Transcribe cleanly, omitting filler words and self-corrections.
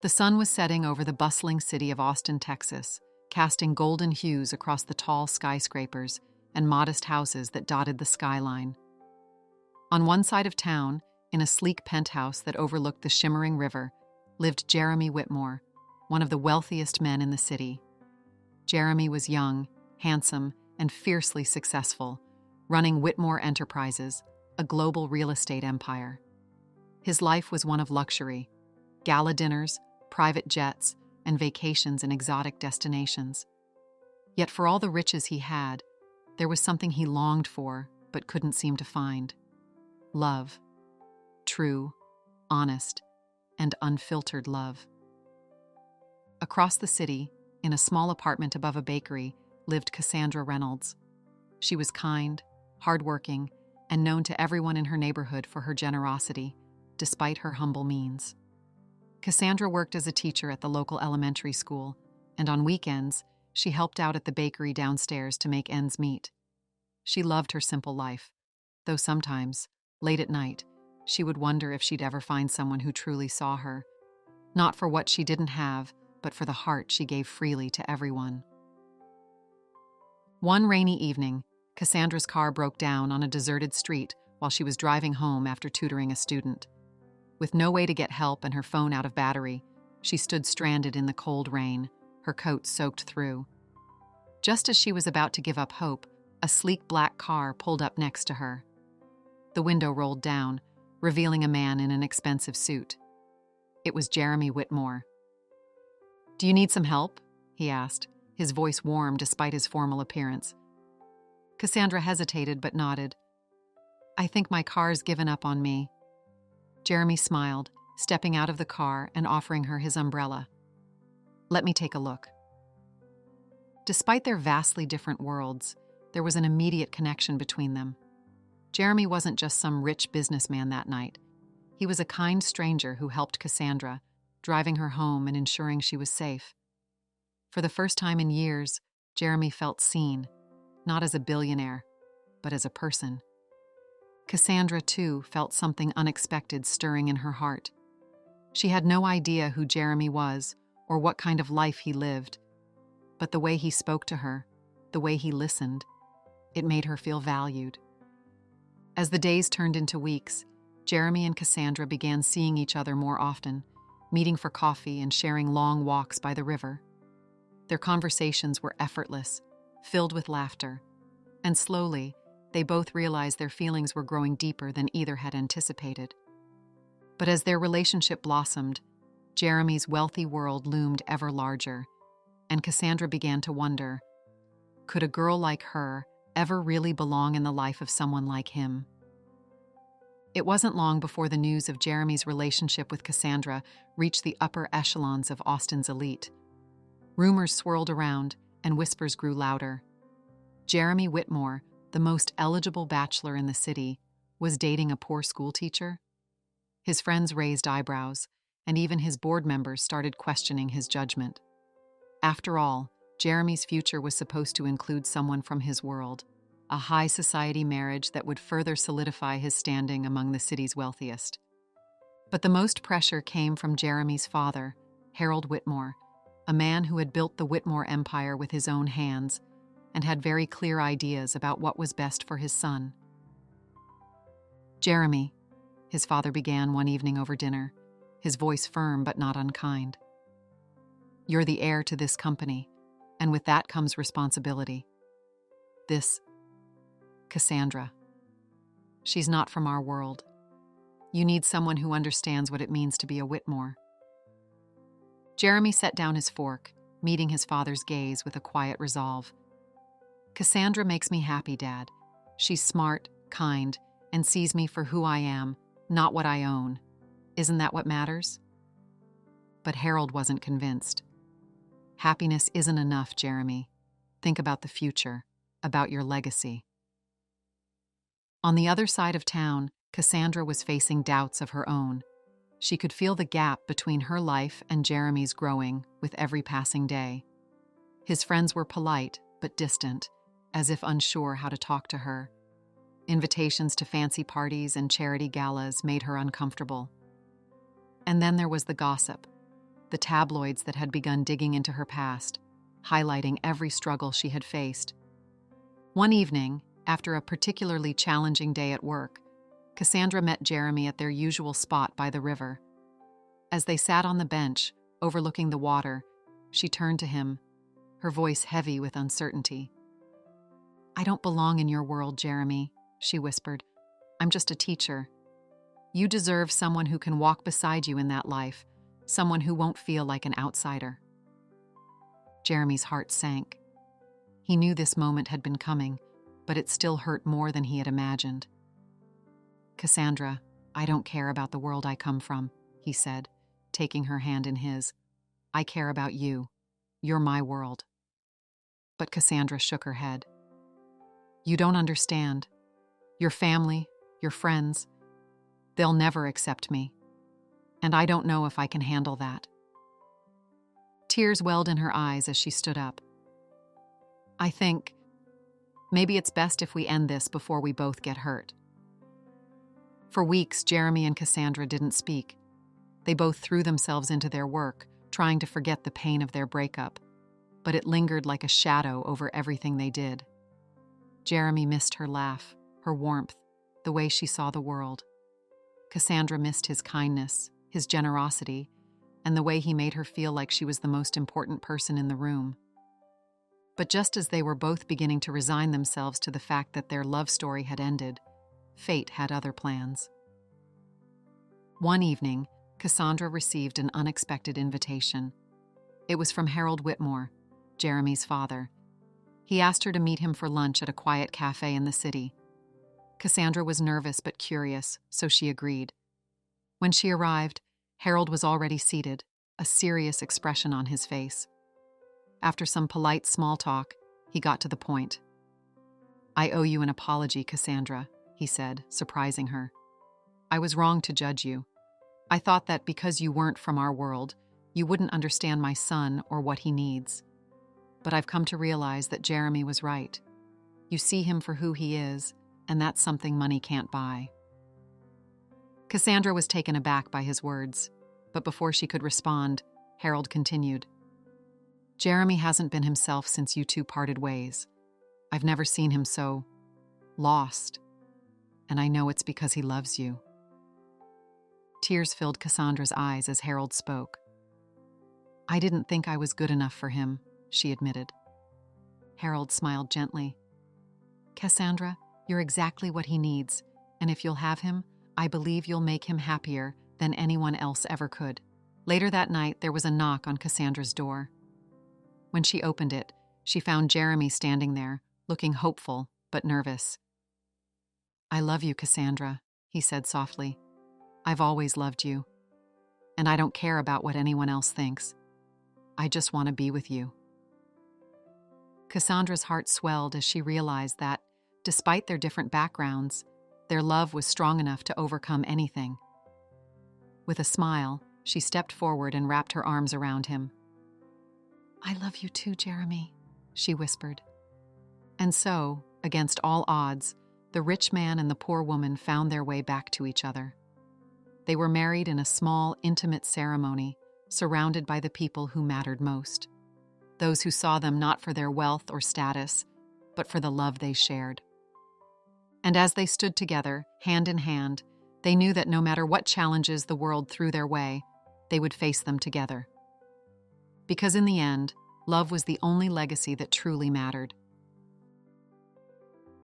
The sun was setting over the bustling city of Austin, Texas, casting golden hues across the tall skyscrapers and modest houses that dotted the skyline. On one side of town, in a sleek penthouse that overlooked the shimmering river, lived Jeremy Whitmore, one of the wealthiest men in the city. Jeremy was young, handsome, and fiercely successful, running Whitmore Enterprises, a global real estate empire. His life was one of luxury: gala dinners, private jets, and vacations in exotic destinations. Yet for all the riches he had, there was something he longed for but couldn't seem to find: love. True, honest, and unfiltered love. Across the city, in a small apartment above a bakery, lived Cassandra Reynolds. She was kind, hardworking, and known to everyone in her neighborhood for her generosity, despite her humble means. Cassandra worked as a teacher at the local elementary school, and on weekends, she helped out at the bakery downstairs to make ends meet. She loved her simple life, though sometimes, late at night, she would wonder if she'd ever find someone who truly saw her, not for what she didn't have, but for the heart she gave freely to everyone. One rainy evening, Cassandra's car broke down on a deserted street while she was driving home after tutoring a student. With no way to get help and her phone out of battery, she stood stranded in the cold rain, her coat soaked through. Just as she was about to give up hope, a sleek black car pulled up next to her. The window rolled down, revealing a man in an expensive suit. It was Jeremy Whitmore. "Do you need some help?" he asked, his voice warm despite his formal appearance. Cassandra hesitated but nodded. "I think my car's given up on me." Jeremy smiled, stepping out of the car and offering her his umbrella. "Let me take a look." Despite their vastly different worlds, there was an immediate connection between them. Jeremy wasn't just some rich businessman that night. He was a kind stranger who helped Cassandra, driving her home and ensuring she was safe. For the first time in years, Jeremy felt seen, not as a billionaire, but as a person. Cassandra, too, felt something unexpected stirring in her heart. She had no idea who Jeremy was or what kind of life he lived, but the way he spoke to her, the way he listened, it made her feel valued. As the days turned into weeks, Jeremy and Cassandra began seeing each other more often, meeting for coffee and sharing long walks by the river. Their conversations were effortless, filled with laughter, and slowly, they both realized their feelings were growing deeper than either had anticipated. But as their relationship blossomed, Jeremy's wealthy world loomed ever larger, and Cassandra began to wonder, could a girl like her ever really belong in the life of someone like him? It wasn't long before the news of Jeremy's relationship with Cassandra reached the upper echelons of Austin's elite. Rumors swirled around, and whispers grew louder. Jeremy Whitmore, the most eligible bachelor in the city, was dating a poor schoolteacher. His friends raised eyebrows, and even his board members started questioning his judgment. After all, Jeremy's future was supposed to include someone from his world, a high society marriage that would further solidify his standing among the city's wealthiest. But the most pressure came from Jeremy's father, Harold Whitmore, a man who had built the Whitmore empire with his own hands and had very clear ideas about what was best for his son. "Jeremy," his father began one evening over dinner, his voice firm but not unkind. "You're the heir to this company, and with that comes responsibility. This Cassandra. She's not from our world. You need someone who understands what it means to be a Whitmore." Jeremy set down his fork, meeting his father's gaze with a quiet resolve. "Cassandra makes me happy, Dad. She's smart, kind, and sees me for who I am, not what I own. Isn't that what matters?" But Harold wasn't convinced. "Happiness isn't enough, Jeremy. Think about the future, about your legacy." On the other side of town, Cassandra was facing doubts of her own. She could feel the gap between her life and Jeremy's growing with every passing day. His friends were polite but distant, as if unsure how to talk to her. Invitations to fancy parties and charity galas made her uncomfortable. And then there was the gossip. the tabloids that had begun digging into her past, highlighting every struggle she had faced. One evening, after a particularly challenging day at work, Cassandra met Jeremy at their usual spot by the river. As they sat on the bench, overlooking the water, she turned to him, her voice heavy with uncertainty. "I don't belong in your world, Jeremy," she whispered. "I'm just a teacher. You deserve someone who can walk beside you in that life, someone who won't feel like an outsider." Jeremy's heart sank. He knew this moment had been coming, but it still hurt more than he had imagined. "Cassandra, I don't care about the world I come from," he said, taking her hand in his. "I care about you. You're my world." But Cassandra shook her head. "You don't understand. Your family, your friends, they'll never accept me. And I don't know if I can handle that." Tears welled in her eyes as she stood up. "I think maybe it's best if we end this before we both get hurt." For weeks, Jeremy and Cassandra didn't speak. They both threw themselves into their work, trying to forget the pain of their breakup, but it lingered like a shadow over everything they did. Jeremy missed her laugh, her warmth, the way she saw the world. Cassandra missed his kindness, his generosity, and the way he made her feel like she was the most important person in the room. But just as they were both beginning to resign themselves to the fact that their love story had ended, fate had other plans. One evening, Cassandra received an unexpected invitation. It was from Harold Whitmore, Jeremy's father. He asked her to meet him for lunch at a quiet cafe in the city. Cassandra was nervous but curious, so she agreed. When she arrived, Harold was already seated, a serious expression on his face. After some polite small talk, he got to the point. "I owe you an apology, Cassandra," he said, surprising her. "I was wrong to judge you. I thought that because you weren't from our world, you wouldn't understand my son or what he needs. But I've come to realize that Jeremy was right. You see him for who he is, and that's something money can't buy." Cassandra was taken aback by his words, but before she could respond, Harold continued. "Jeremy hasn't been himself since you two parted ways. I've never seen him so lost, and I know it's because he loves you." Tears filled Cassandra's eyes as Harold spoke. "I didn't think I was good enough for him," she admitted. Harold smiled gently. "Cassandra, you're exactly what he needs, and if you'll have him, I believe you'll make him happier than anyone else ever could." Later that night, there was a knock on Cassandra's door. When she opened it, she found Jeremy standing there, looking hopeful but nervous. "I love you, Cassandra," he said softly. "I've always loved you, and I don't care about what anyone else thinks. I just want to be with you." Cassandra's heart swelled as she realized that, despite their different backgrounds, their love was strong enough to overcome anything. With a smile, she stepped forward and wrapped her arms around him. "I love you too, Jeremy," she whispered. And so, against all odds, the rich man and the poor woman found their way back to each other. They were married in a small, intimate ceremony, surrounded by the people who mattered most. Those who saw them not for their wealth or status, but for the love they shared. And as they stood together, hand in hand, they knew that no matter what challenges the world threw their way, they would face them together. Because in the end, love was the only legacy that truly mattered.